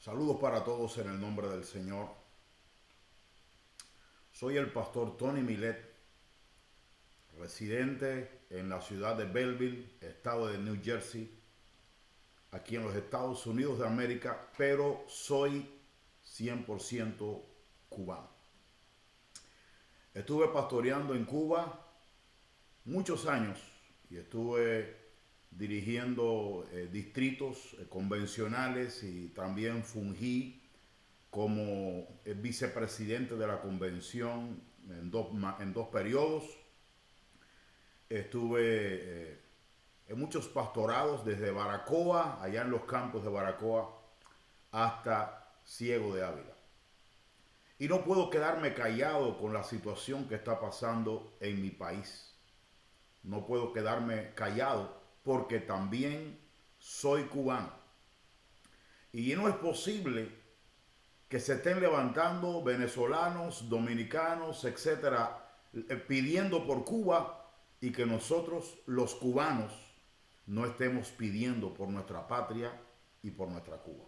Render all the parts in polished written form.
Saludos para todos en el nombre del Señor. Soy el pastor Tony Milet, residente en la ciudad de Belleville, estado de New Jersey, aquí en los Estados Unidos de América, pero soy 100% cubano. Estuve pastoreando en Cuba muchos años y estuve dirigiendo distritos convencionales y también fungí como vicepresidente de la convención en dos periodos. Estuve en muchos pastorados desde Baracoa, allá en los campos de Baracoa, hasta Ciego de Ávila. Y no puedo quedarme callado con la situación que está pasando en mi país. No puedo quedarme callado porque también soy cubano. Y no es posible que se estén levantando venezolanos, dominicanos, etcétera, pidiendo por Cuba y que nosotros, los cubanos, no estemos pidiendo por nuestra patria y por nuestra Cuba.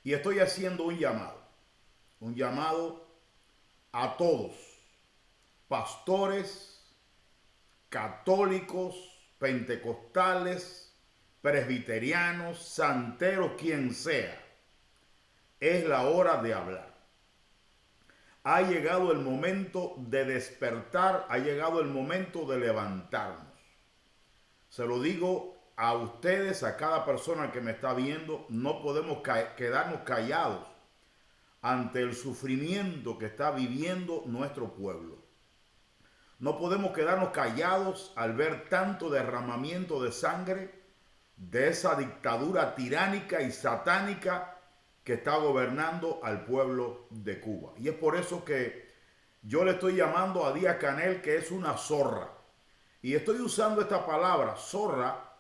Y estoy haciendo un llamado a todos, pastores, católicos, pentecostales, presbiterianos, santeros, quien sea. Es la hora de hablar. Ha llegado el momento de despertar, ha llegado el momento de levantarnos. Se lo digo a ustedes, a cada persona que me está viendo, no podemos quedarnos callados ante el sufrimiento que está viviendo nuestro pueblo. No podemos quedarnos callados al ver tanto derramamiento de sangre de esa dictadura tiránica y satánica que está gobernando al pueblo de Cuba. Y es por eso que yo le estoy llamando a Díaz-Canel que es una zorra. Y estoy usando esta palabra, zorra,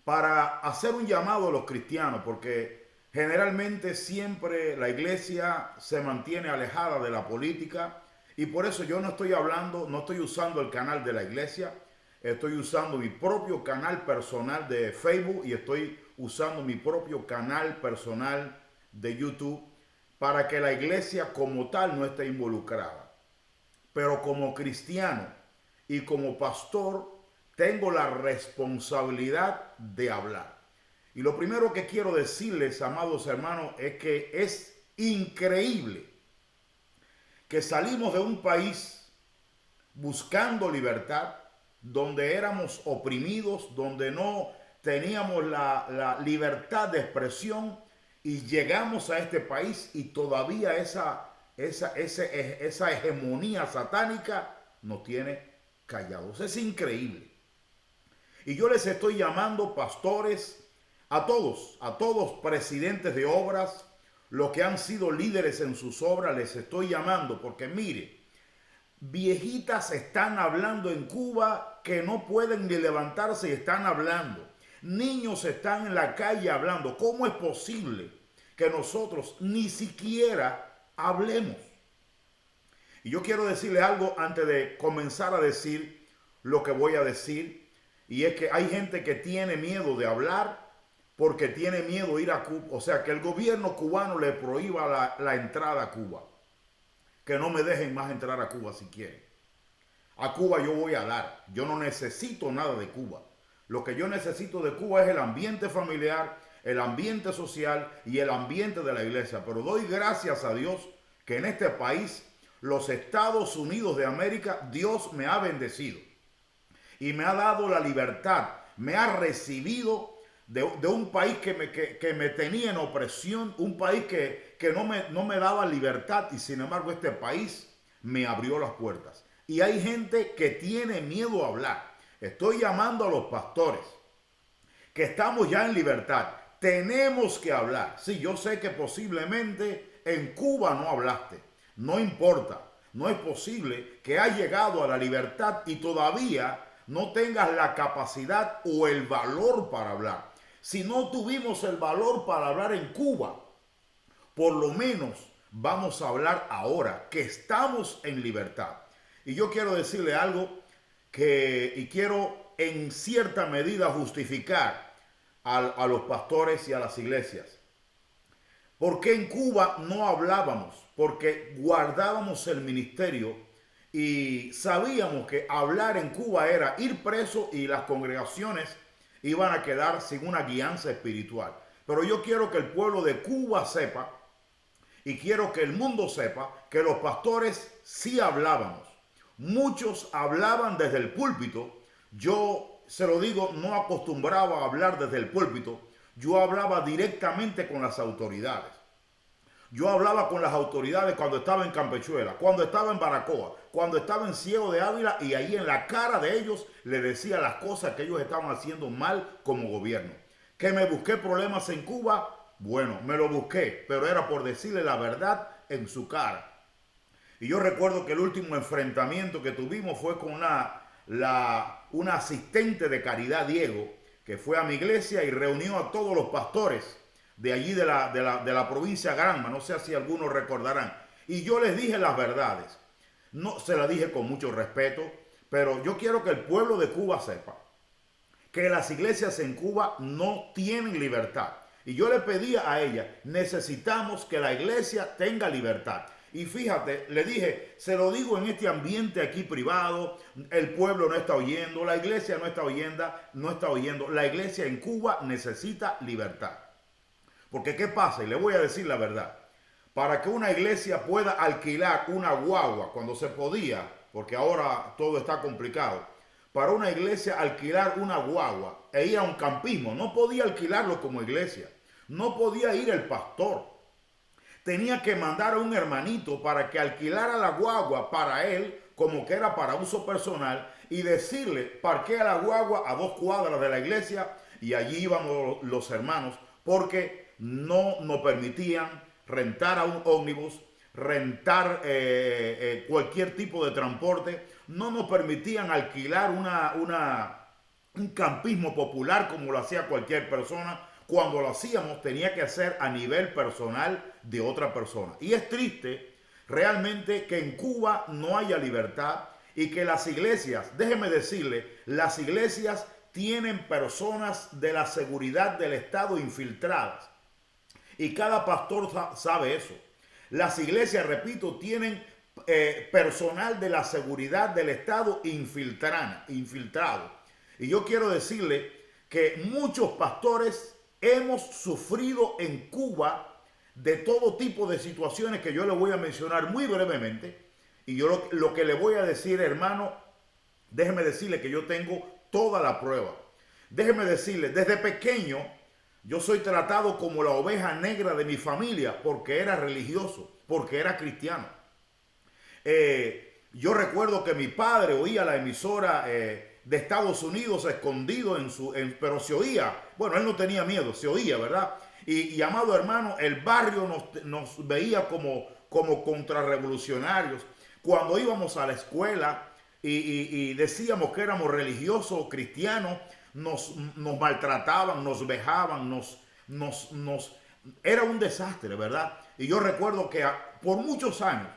para hacer un llamado a los cristianos, porque generalmente siempre la iglesia se mantiene alejada de la política y por eso yo no estoy hablando, no estoy usando el canal de la iglesia, estoy usando mi propio canal personal de Facebook y estoy usando mi propio canal personal de YouTube para que la iglesia como tal no esté involucrada. Pero como cristiano y como pastor tengo la responsabilidad de hablar. Y lo primero que quiero decirles, amados hermanos, es que es increíble que salimos de un país buscando libertad, donde éramos oprimidos, donde no teníamos la libertad de expresión y llegamos a este país y todavía esa hegemonía satánica nos tiene callados. Es increíble. Y yo les estoy llamando pastores, a todos presidentes de obras, los que han sido líderes en sus obras, les estoy llamando porque mire, viejitas están hablando en Cuba que no pueden ni levantarse y están hablando. Niños están en la calle hablando. ¿Cómo es posible que nosotros ni siquiera hablemos? Y yo quiero decirle algo antes de comenzar a decir lo que voy a decir. Y es que hay gente que tiene miedo de hablar porque tiene miedo de ir a Cuba. O sea, que el gobierno cubano le prohíba la entrada a Cuba. Que no me dejen más entrar a Cuba si quieren. A Cuba yo voy a dar. Yo no necesito nada de Cuba. Lo que yo necesito de Cuba es el ambiente familiar, el ambiente social y el ambiente de la iglesia. Pero doy gracias a Dios que en este país, los Estados Unidos de América, Dios me ha bendecido. Y me ha dado la libertad. Me ha recibido de un país que me tenía en opresión. Un país que no me daba libertad. Y sin embargo este país me abrió las puertas. Y hay gente que tiene miedo a hablar. Estoy llamando a los pastores que estamos ya en libertad. Tenemos que hablar. Sí, yo sé que posiblemente en Cuba no hablaste. No importa. No es posible que hayas llegado a la libertad y todavía no tengas la capacidad o el valor para hablar. Si no tuvimos el valor para hablar en Cuba, por lo menos vamos a hablar ahora que estamos en libertad. Y yo quiero decirle algo y quiero en cierta medida justificar a los pastores y a las iglesias. ¿Por qué en Cuba no hablábamos? Porque guardábamos el ministerio y sabíamos que hablar en Cuba era ir preso y las congregaciones iban a quedar sin una guianza espiritual. Pero yo quiero que el pueblo de Cuba sepa y quiero que el mundo sepa que los pastores sí hablábamos. Muchos hablaban desde el púlpito. Yo se lo digo, no acostumbraba a hablar desde el púlpito. Yo hablaba directamente con las autoridades. Yo hablaba con las autoridades cuando estaba en Campechuela, cuando estaba en Baracoa, cuando estaba en Ciego de Ávila, y ahí en la cara de ellos le decía las cosas que ellos estaban haciendo mal como gobierno. ¿Que me busqué problemas en Cuba? Bueno, me lo busqué, pero era por decirle la verdad en su cara. Y yo recuerdo que el último enfrentamiento que tuvimos fue con una asistente de Caridad, Diego, que fue a mi iglesia y reunió a todos los pastores de allí de la provincia de Granma. No sé si algunos recordarán. Y yo les dije las verdades. No se las dije con mucho respeto, pero yo quiero que el pueblo de Cuba sepa que las iglesias en Cuba no tienen libertad. Y yo le pedía a ella, necesitamos que la iglesia tenga libertad. Y fíjate, le dije, se lo digo en este ambiente aquí privado, el pueblo no está oyendo, la iglesia no está oyendo, la iglesia en Cuba necesita libertad. Porque ¿qué pasa? Y le voy a decir la verdad. Para que una iglesia pueda alquilar una guagua cuando se podía, porque ahora todo está complicado, para una iglesia alquilar una guagua e ir a un campismo, no podía alquilarlo como iglesia, no podía ir el pastor. Tenía que mandar a un hermanito para que alquilara la guagua para él, como que era para uso personal, y decirle, parquea la guagua a 2 cuadras de la iglesia, y allí íbamos los hermanos, porque no nos permitían rentar a un ómnibus, rentar cualquier tipo de transporte, no nos permitían alquilar un campismo popular como lo hacía cualquier persona. Cuando lo hacíamos tenía que hacer a nivel personal de otra persona. Y es triste realmente que en Cuba no haya libertad y que las iglesias, déjeme decirle, las iglesias tienen personas de la seguridad del Estado infiltradas. Y cada pastor sabe eso. Las iglesias, repito, tienen personal de la seguridad del Estado infiltrado. Y yo quiero decirle que muchos pastores hemos sufrido en Cuba de todo tipo de situaciones que yo le voy a mencionar muy brevemente. Y yo lo que le voy a decir, hermano, déjeme decirle que yo tengo toda la prueba. Déjeme decirle, desde pequeño yo soy tratado como la oveja negra de mi familia porque era religioso, porque era cristiano. Yo recuerdo que mi padre oía la emisora de Estados Unidos escondido pero se oía. Bueno, él no tenía miedo, se oía, ¿verdad? Y amado hermano, el barrio nos veía como contrarrevolucionarios. Cuando íbamos a la escuela y decíamos que éramos religiosos o cristianos, nos maltrataban, nos vejaban, era un desastre, ¿verdad? Y yo recuerdo que por muchos años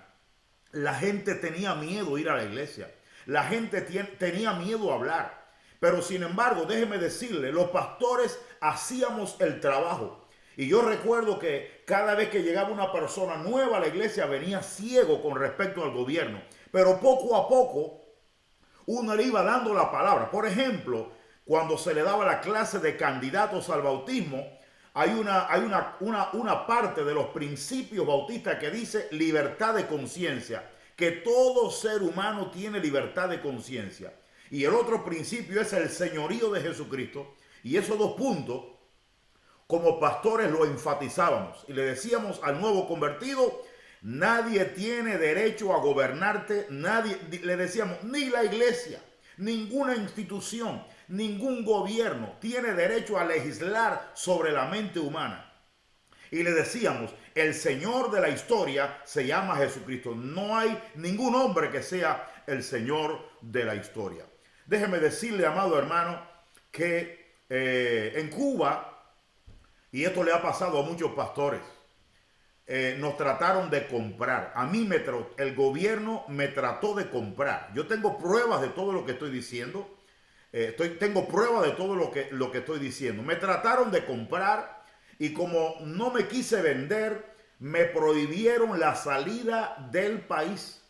la gente tenía miedo a ir a la iglesia. La gente tenía miedo a hablar. Pero sin embargo, déjeme decirle, los pastores hacíamos el trabajo. Y yo recuerdo que cada vez que llegaba una persona nueva a la iglesia venía ciego con respecto al gobierno. Pero poco a poco uno le iba dando la palabra. Por ejemplo, cuando se le daba la clase de candidatos al bautismo, hay una parte de los principios bautistas que dice libertad de conciencia, que todo ser humano tiene libertad de conciencia. Y el otro principio es el señorío de Jesucristo. Y esos 2 puntos, como pastores lo enfatizábamos y le decíamos al nuevo convertido, nadie tiene derecho a gobernarte, nadie, le decíamos, ni la iglesia, ninguna institución, ningún gobierno tiene derecho a legislar sobre la mente humana. Y le decíamos, el Señor de la historia se llama Jesucristo. No hay ningún hombre que sea el Señor de la historia. Déjeme decirle, amado hermano, que en Cuba, y esto le ha pasado a muchos pastores, nos trataron de comprar. A mí el gobierno me trató de comprar. Yo tengo pruebas de todo lo que estoy diciendo. Tengo pruebas de todo lo que estoy diciendo. Me trataron de comprar y como no me quise vender, me prohibieron la salida del país.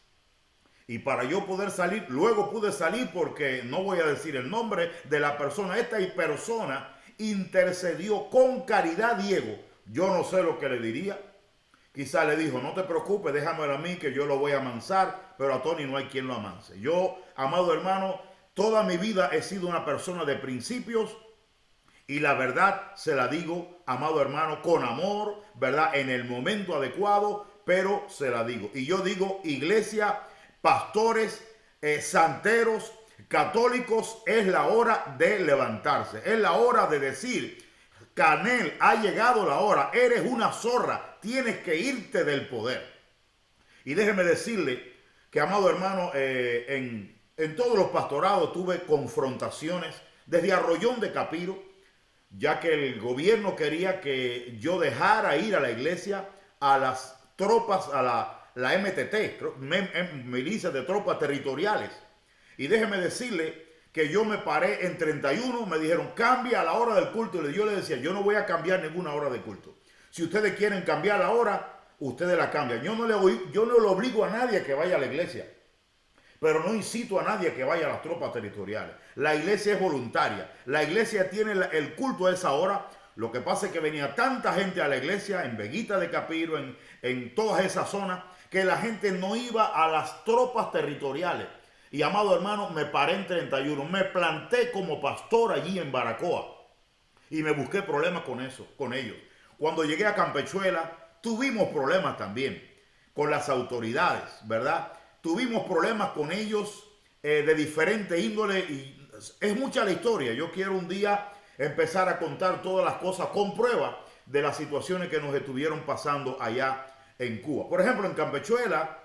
Y para yo poder salir, luego pude salir porque no voy a decir el nombre de la persona. Esta persona intercedió con caridad, Diego. Yo no sé lo que le diría. Quizá le dijo, no te preocupes, déjamelo a mí que yo lo voy a amansar, pero a Tony no hay quien lo amanse. Yo, amado hermano, toda mi vida he sido una persona de principios y la verdad se la digo, amado hermano, con amor, ¿verdad? En el momento adecuado, pero se la digo. Y yo digo, iglesia, pastores, santeros, católicos, es la hora de levantarse. Es la hora de decir, Canel, ha llegado la hora, eres una zorra, tienes que irte del poder. Y déjeme decirle que, amado hermano, en todos los pastorados tuve confrontaciones, desde Arroyón de Capiro, ya que el gobierno quería que yo dejara ir a la iglesia a las tropas, a la MTT, milicias de tropas territoriales. Y déjeme decirle que yo me paré en 31, me dijeron, cambia la hora del culto. Y yo le decía, yo no voy a cambiar ninguna hora de culto. Si ustedes quieren cambiar la hora, ustedes la cambian. Yo no le obligo a nadie que vaya a la iglesia, pero no incito a nadie que vaya a las tropas territoriales. La iglesia es voluntaria. La iglesia tiene el culto a esa hora. Lo que pasa es que venía tanta gente a la iglesia, en Veguita de Capiro, en todas esas zonas, que la gente no iba a las tropas territoriales. Y, amado hermano, me paré en 31. Me planté como pastor allí en Baracoa. Y me busqué problemas con ellos. Cuando llegué a Campechuela, tuvimos problemas también con las autoridades, ¿verdad? Tuvimos problemas con ellos de diferente índole y es mucha la historia. Yo quiero un día empezar a contar todas las cosas con prueba de las situaciones que nos estuvieron pasando allá en Cuba. Por ejemplo, en Campechuela,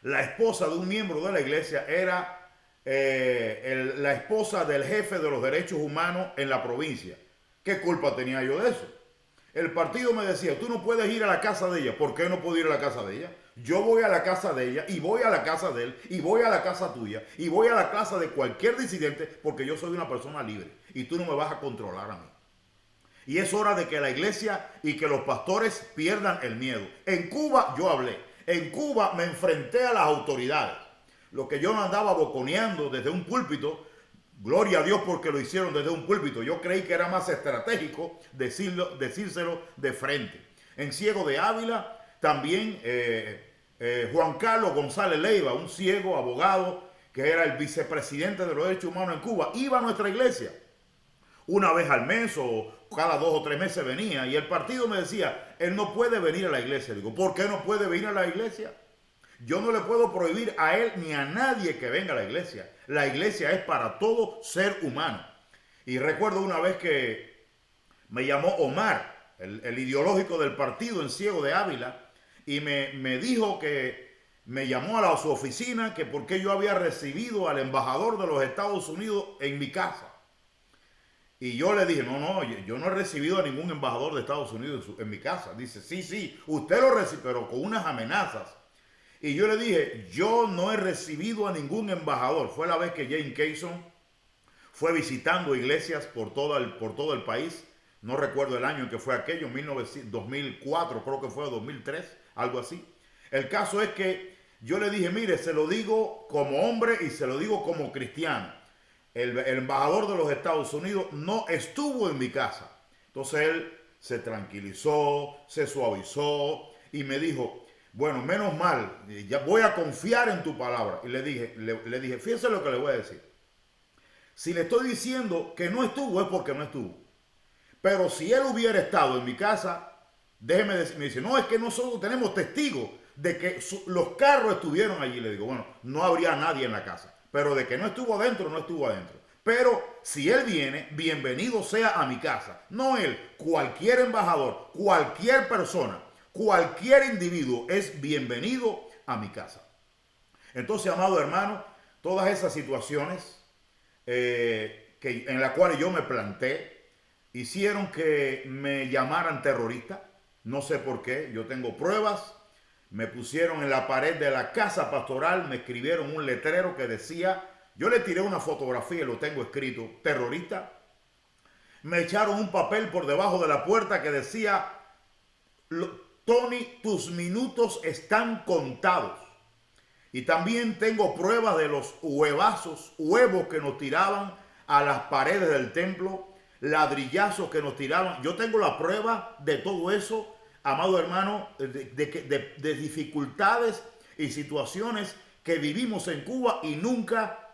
la esposa de un miembro de la iglesia era la esposa del jefe de los derechos humanos en la provincia. ¿Qué culpa tenía yo de eso? El partido me decía, tú no puedes ir a la casa de ella. ¿Por qué no puedo ir a la casa de ella? Yo voy a la casa de ella y voy a la casa de él y voy a la casa tuya y voy a la casa de cualquier disidente porque yo soy una persona libre y tú no me vas a controlar a mí. Y es hora de que la iglesia y que los pastores pierdan el miedo. En Cuba yo hablé. En Cuba me enfrenté a las autoridades. Lo que yo no andaba boconeando desde un púlpito, gloria a Dios porque lo hicieron desde un púlpito. Yo creí que era más estratégico decírselo de frente. En Ciego de Ávila también Juan Carlos González Leiva, un ciego abogado que era el vicepresidente de los derechos humanos en Cuba, iba a nuestra iglesia. Una vez al mes o cada 2 o 3 meses venía y el partido me decía, él no puede venir a la iglesia. Digo, ¿por qué no puede venir a la iglesia? Yo no le puedo prohibir a él ni a nadie que venga a la iglesia. La iglesia es para todo ser humano. Y recuerdo una vez que me llamó Omar, el ideológico del partido en Ciego de Ávila, y me dijo que me llamó a su oficina que por qué yo había recibido al embajador de los Estados Unidos en mi casa. Y yo le dije, no, yo no he recibido a ningún embajador de Estados Unidos en mi casa. Dice, sí, usted lo recibió, pero con unas amenazas. Y yo le dije, yo no he recibido a ningún embajador. Fue la vez que Jane Kayson fue visitando iglesias por todo el país. No recuerdo el año en que fue aquello, 2004, creo que fue 2003, algo así. El caso es que yo le dije, mire, se lo digo como hombre y se lo digo como cristiano. El embajador de los Estados Unidos no estuvo en mi casa. Entonces él se tranquilizó, se suavizó y me dijo, bueno, menos mal, ya voy a confiar en tu palabra. Y le dije, fíjese lo que le voy a decir. Si le estoy diciendo que no estuvo es porque no estuvo. Pero si él hubiera estado en mi casa, déjeme decir, me dice, no, es que nosotros tenemos testigos de que los carros estuvieron allí. Le digo, bueno, no habría nadie en la casa. Pero de que no estuvo adentro, no estuvo adentro. Pero si él viene, bienvenido sea a mi casa. No él, cualquier embajador, cualquier persona, cualquier individuo es bienvenido a mi casa. Entonces, amado hermano, todas esas situaciones en las cuales yo me planté, hicieron que me llamaran terrorista. No sé por qué, yo tengo pruebas. Me pusieron en la pared de la casa pastoral, me escribieron un letrero que decía, yo le tiré una fotografía y lo tengo escrito, terrorista. me echaron un papel por debajo de la puerta que decía: Tony, tus minutos están contados. Y también tengo pruebas de los huevos que nos tiraban a las paredes del templo, ladrillazos que nos tiraban. Yo tengo la prueba de todo eso, amado hermano, de dificultades y situaciones que vivimos en Cuba, y nunca,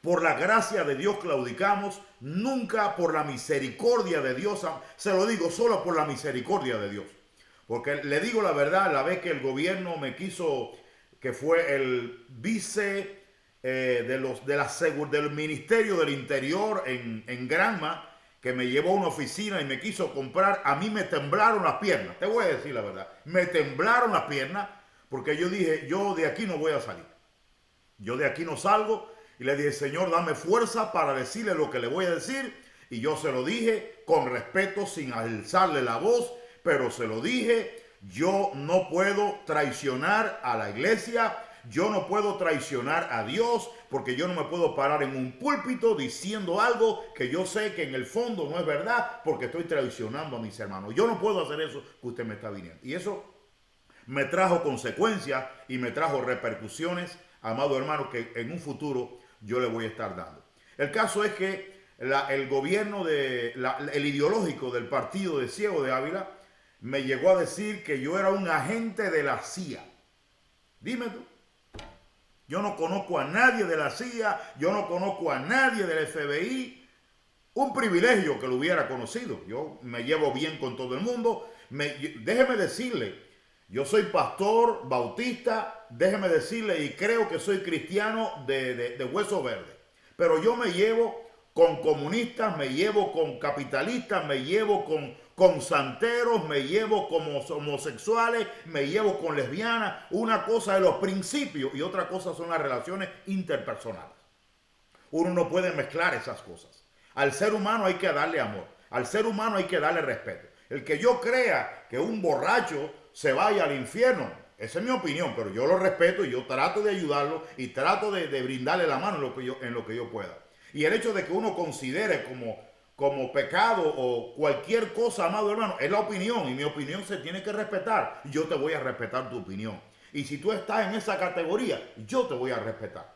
por la gracia de Dios, claudicamos. Nunca, por la misericordia de Dios, se lo digo, solo por la misericordia de Dios. Porque le digo la verdad, la vez que el gobierno me quiso, que fue el vice del Ministerio del Interior en Granma, que me llevó a una oficina y me quiso comprar, a mí me temblaron las piernas. Te voy a decir la verdad, me temblaron las piernas, porque yo dije: yo de aquí no voy a salir. Yo de aquí no salgo. Y le dije: Señor, dame fuerza para decirle lo que le voy a decir. Y yo se lo dije con respeto, sin alzarle la voz, pero se lo dije: yo no puedo traicionar a la iglesia, yo no puedo traicionar a Dios, porque yo no me puedo parar en un púlpito diciendo algo que yo sé que en el fondo no es verdad, porque estoy traicionando a mis hermanos. Yo no puedo hacer eso que usted me está viniendo. Y eso me trajo consecuencias y me trajo repercusiones, amado hermano, que en un futuro yo le voy a estar dando. El caso es que el gobierno el ideológico del partido de Ciego de Ávila me llegó a decir que yo era un agente de la CIA. Dime tú. Yo no conozco a nadie de la CIA, yo no conozco a nadie del FBI. Un privilegio que lo hubiera conocido. Yo me llevo bien con todo el mundo. Déjeme decirle, yo soy pastor bautista, déjeme decirle, y creo que soy cristiano de hueso verde. Pero yo me llevo con comunistas, me llevo con capitalistas, me llevo con santeros, me llevo con homosexuales, me llevo con lesbianas. Una cosa es los principios y otra cosa son las relaciones interpersonales. Uno no puede mezclar esas cosas. Al ser humano hay que darle amor, al ser humano hay que darle respeto. El que yo crea que un borracho se vaya al infierno, esa es mi opinión, pero yo lo respeto y yo trato de ayudarlo y trato de brindarle la mano en lo que yo pueda. Y el hecho de que uno considere como pecado o cualquier cosa, amado hermano, es la opinión, y mi opinión se tiene que respetar. Yo te voy a respetar tu opinión. Y si tú estás en esa categoría, yo te voy a respetar.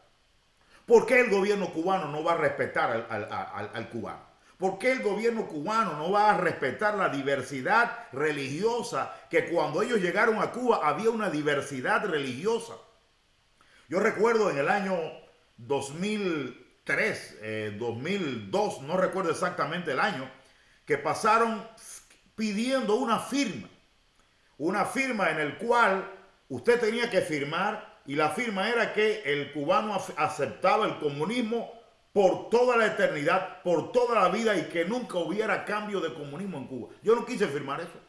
¿Por qué el gobierno cubano no va a respetar al cubano? ¿Por qué el gobierno cubano no va a respetar la diversidad religiosa? Que cuando ellos llegaron a Cuba había una diversidad religiosa. Yo recuerdo en el año 2003, 2002, no recuerdo exactamente el año, que pasaron pidiendo una firma en el cual usted tenía que firmar, y la firma era que el cubano aceptaba el comunismo por toda la eternidad, por toda la vida, y que nunca hubiera cambio de comunismo en Cuba. Yo no quise firmar eso.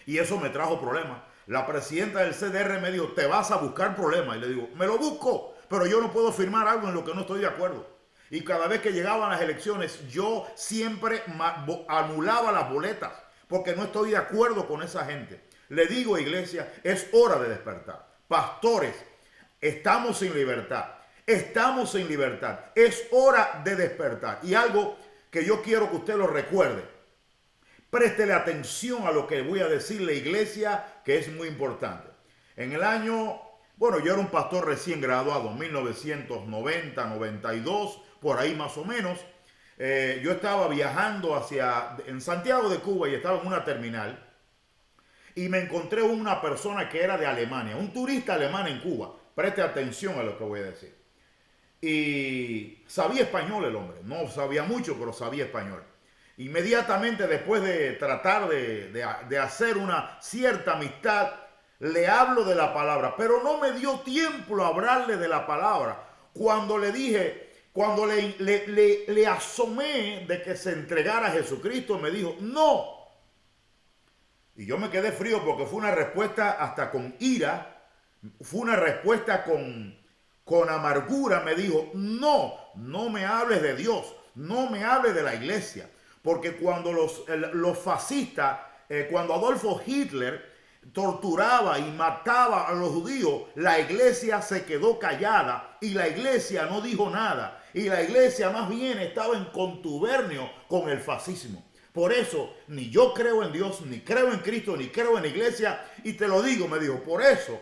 Y eso me trajo problemas. La presidenta del CDR me dijo: te vas a buscar problemas. Y le digo: me lo busco, pero yo no puedo firmar algo en lo que no estoy de acuerdo. Y cada vez que llegaban las elecciones, yo siempre anulaba las boletas, porque no estoy de acuerdo con esa gente. Le digo, iglesia, es hora de despertar. Pastores, estamos sin libertad. Estamos en libertad. Es hora de despertar. Y algo que yo quiero que usted lo recuerde. Préstele atención a lo que voy a decirle, iglesia, que es muy importante. En el año, bueno, yo era un pastor recién graduado, 1990, 92, por ahí más o menos. Yo estaba viajando en Santiago de Cuba, y estaba en una terminal. Y me encontré una persona que era de Alemania, un turista alemán en Cuba. Preste atención a lo que voy a decir. Y sabía español el hombre, no sabía mucho, pero sabía español. Inmediatamente después de tratar de hacer una cierta amistad, le hablo de la palabra, pero no me dio tiempo a hablarle de la palabra. Cuando le dije, cuando le asomé de que se entregara a Jesucristo, me dijo: no. Y yo me quedé frío, porque fue una respuesta hasta con ira, fue una respuesta con amargura. Me dijo: no me hables de Dios, no me hables de la iglesia, porque cuando los fascistas, cuando Adolfo Hitler torturaba y mataba a los judíos, la iglesia se quedó callada y la iglesia no dijo nada. Y la iglesia más bien estaba en contubernio con el fascismo. Por eso, ni yo creo en Dios, ni creo en Cristo, ni creo en la iglesia. Y te lo digo, me dijo, por eso,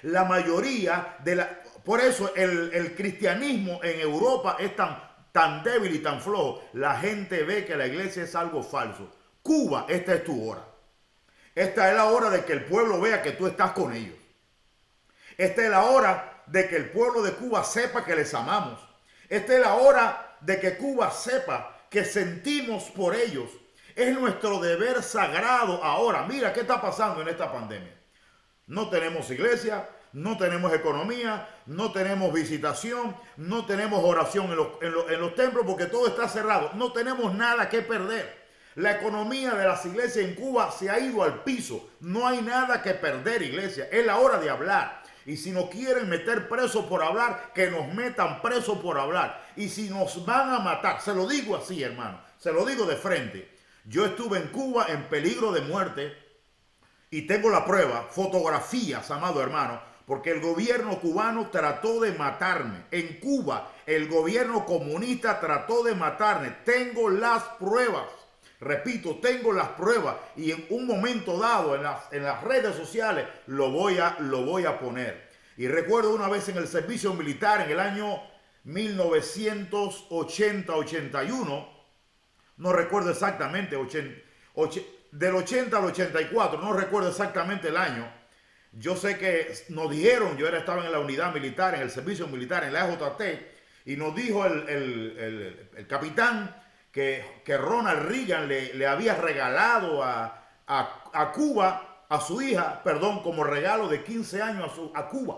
la mayoría de la... Por eso el cristianismo en Europa es tan débil y tan flojo. La gente ve que la iglesia es algo falso. Cuba, esta es tu hora. Esta es la hora de que el pueblo vea que tú estás con ellos. Esta es la hora de que el pueblo de Cuba sepa que les amamos. Esta es la hora de que Cuba sepa que sentimos por ellos. Es nuestro deber sagrado ahora. Mira qué está pasando en esta pandemia. No tenemos iglesia, no tenemos economía, no tenemos visitación, no tenemos oración en los templos porque todo está cerrado. No tenemos nada que perder. La economía de las iglesias en Cuba se ha ido al piso. No hay nada que perder, iglesia. Es la hora de hablar. Y si nos quieren meter presos por hablar, que nos metan presos por hablar. Y si nos van a matar, se lo digo así, hermano, se lo digo de frente. Yo estuve en Cuba en peligro de muerte y tengo la prueba, fotografías, amado hermano, porque el gobierno cubano trató de matarme. En Cuba, el gobierno comunista trató de matarme. Tengo las pruebas. Repito, tengo las pruebas y en un momento dado en las redes sociales lo voy a poner. Y recuerdo una vez en el servicio militar en el año 1980-81, no recuerdo exactamente, del 80 al 84, no recuerdo exactamente el año. Yo sé que nos dijeron, estaba en la unidad militar, en el servicio militar, en la EJT, y nos dijo el capitán que Ronald Reagan le había regalado a Cuba, a su hija, perdón, como regalo de 15 años a Cuba.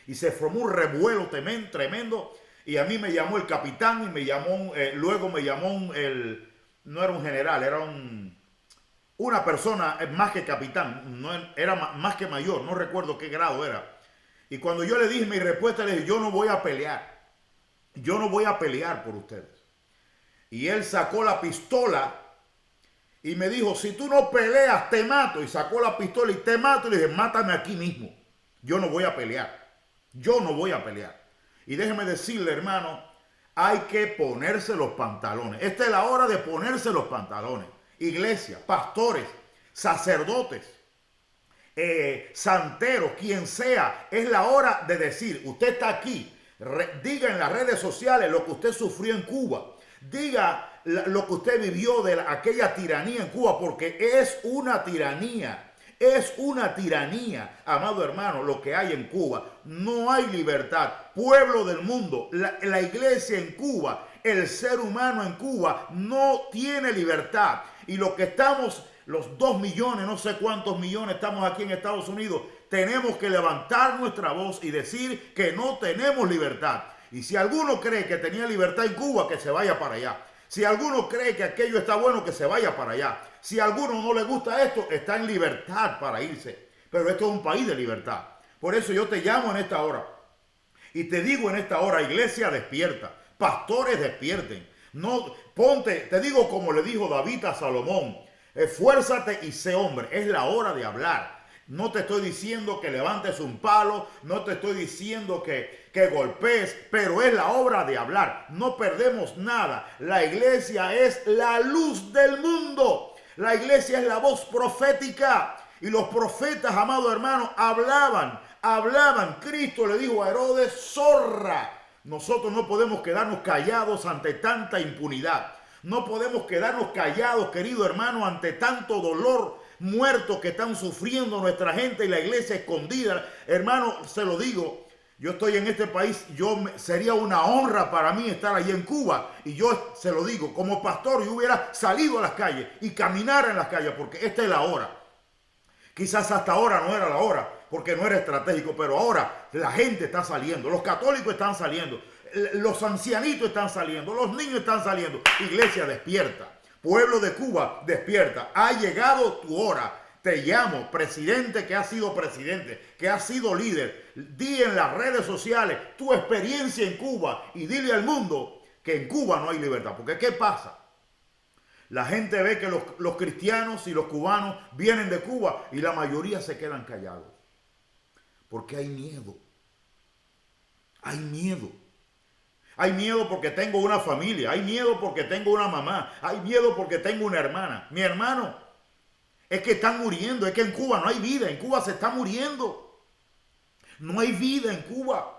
Y se formó un revuelo tremendo. Y a mí me llamó el capitán y me llamó, luego me llamó no era un general, era una persona más que capitán, no, era más que mayor, no recuerdo qué grado era. Y cuando yo le dije mi respuesta, le dije, yo no voy a pelear. Yo no voy a pelear por ustedes. Y él sacó la pistola y me dijo, si tú no peleas, te mato. Y sacó la pistola y te mato. Y le dije, mátame aquí mismo. Yo no voy a pelear. Yo no voy a pelear. Y déjeme decirle, hermano, hay que ponerse los pantalones. Esta es la hora de ponerse los pantalones. Iglesia, pastores, sacerdotes, santeros, quien sea. Es la hora de decir, usted está aquí. Diga en las redes sociales lo que usted sufrió en Cuba. Diga lo que usted vivió de aquella tiranía en Cuba, porque es una tiranía. Es una tiranía, amado hermano, lo que hay en Cuba. No hay libertad. Pueblo del mundo, la iglesia en Cuba, el ser humano en Cuba no tiene libertad. Y lo que estamos, los 2 millones, no sé cuántos millones estamos aquí en Estados Unidos, tenemos que levantar nuestra voz y decir que no tenemos libertad. Y si alguno cree que tenía libertad en Cuba, que se vaya para allá. Si alguno cree que aquello está bueno, que se vaya para allá. Si a alguno no le gusta esto, está en libertad para irse. Pero esto es un país de libertad. Por eso yo te llamo en esta hora. Y te digo en esta hora, iglesia, despierta. Pastores, despierten. No, te digo como le dijo David a Salomón. Esfuérzate y sé hombre. Es la hora de hablar. No te estoy diciendo que levantes un palo, no te estoy diciendo que golpees, pero es la hora de hablar. No perdemos nada. La iglesia es la luz del mundo. La iglesia es la voz profética. Y los profetas, amado hermano, hablaban. Cristo le dijo a Herodes, zorra. Nosotros no podemos quedarnos callados ante tanta impunidad. No podemos quedarnos callados, querido hermano, ante tanto dolor, muertos que están sufriendo nuestra gente y la iglesia escondida. Hermano, se lo digo, yo estoy en este país, sería una honra para mí estar allí en Cuba. Y yo se lo digo, como pastor, yo hubiera salido a las calles y caminar en las calles, porque esta es la hora. Quizás hasta ahora no era la hora, porque no era estratégico, pero ahora la gente está saliendo, los católicos están saliendo, los ancianitos están saliendo, los niños están saliendo. Iglesia, despierta. Pueblo de Cuba, despierta. Ha llegado tu hora. Te llamo, presidente que ha sido presidente, que ha sido líder. Di en las redes sociales tu experiencia en Cuba y dile al mundo que en Cuba no hay libertad. Porque ¿qué pasa? La gente ve que los cristianos y los cubanos vienen de Cuba y la mayoría se quedan callados. Porque hay miedo. Hay miedo. Hay miedo porque tengo una familia. Hay miedo porque tengo una mamá. Hay miedo porque tengo una hermana. Mi hermano, es que están muriendo. Es que en Cuba no hay vida. En Cuba se está muriendo. No hay vida en Cuba.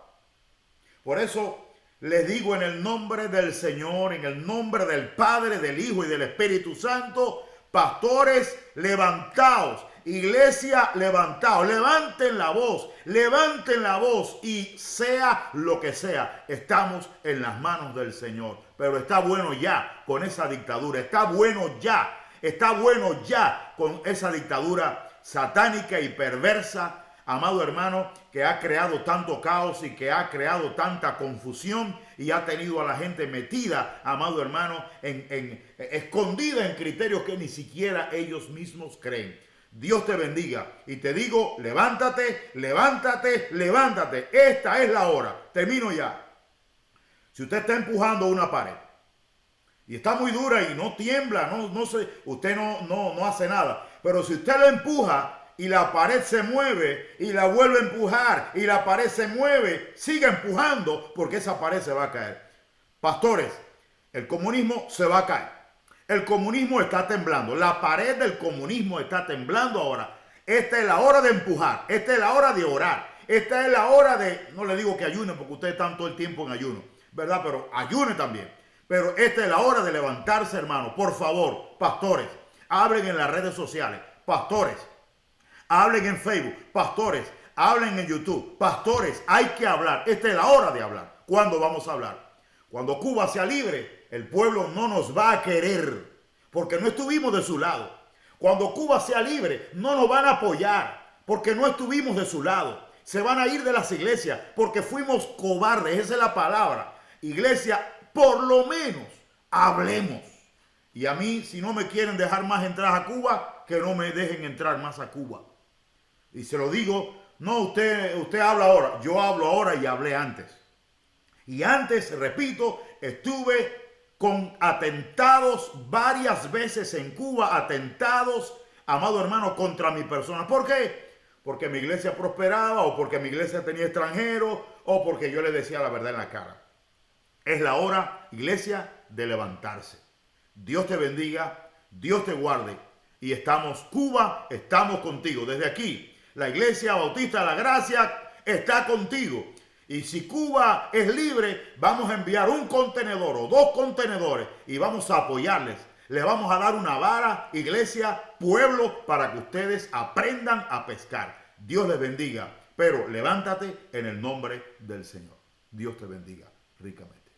Por eso les digo en el nombre del Señor, en el nombre del Padre, del Hijo y del Espíritu Santo, pastores, levantaos, iglesia, levantaos, levanten la voz y sea lo que sea, estamos en las manos del Señor. Pero está bueno ya con esa dictadura, está bueno ya con esa dictadura satánica y perversa, amado hermano, que ha creado tanto caos y que ha creado tanta confusión y ha tenido a la gente metida, amado hermano, escondida en criterios que ni siquiera ellos mismos creen. Dios te bendiga y te digo, levántate, levántate, levántate. Esta es la hora. Termino ya. Si usted está empujando una pared y está muy dura y no tiembla, usted no hace nada. Pero si usted la empuja y la pared se mueve y la vuelve a empujar y la pared se mueve, siga empujando porque esa pared se va a caer. Pastores, el comunismo se va a caer. El comunismo está temblando. La pared del comunismo está temblando ahora. Esta es la hora de empujar. Esta es la hora de orar. Esta es la hora de, no le digo que ayunen porque ustedes están todo el tiempo en ayuno, ¿verdad? Pero ayunen también. Pero esta es la hora de levantarse, hermano. Por favor, pastores, hablen en las redes sociales. Pastores, hablen en Facebook. Pastores, hablen en YouTube. Pastores, hay que hablar. Esta es la hora de hablar. ¿Cuándo vamos a hablar? Cuando Cuba sea libre, el pueblo no nos va a querer porque no estuvimos de su lado. Cuando Cuba sea libre, no nos van a apoyar porque no estuvimos de su lado. Se van a ir de las iglesias porque fuimos cobardes. Esa es la palabra. Iglesia, por lo menos hablemos. Y a mí, si no me quieren dejar más entrar a Cuba, que no me dejen entrar más a Cuba. Y se lo digo, no, usted habla ahora. Yo hablo ahora y hablé antes. Y antes, repito, estuve con atentados varias veces en Cuba, atentados, amado hermano, contra mi persona. ¿Por qué? Porque mi iglesia prosperaba o porque mi iglesia tenía extranjeros o porque yo le decía la verdad en la cara. Es la hora, iglesia, de levantarse. Dios te bendiga, Dios te guarde. Y estamos, Cuba, estamos contigo. Desde aquí, la Iglesia Bautista de la Gracia está contigo. Y si Cuba es libre, vamos a enviar un contenedor o 2 contenedores y vamos a apoyarles. Les vamos a dar una vara, iglesia, pueblo, para que ustedes aprendan a pescar. Dios les bendiga, pero levántate en el nombre del Señor. Dios te bendiga ricamente.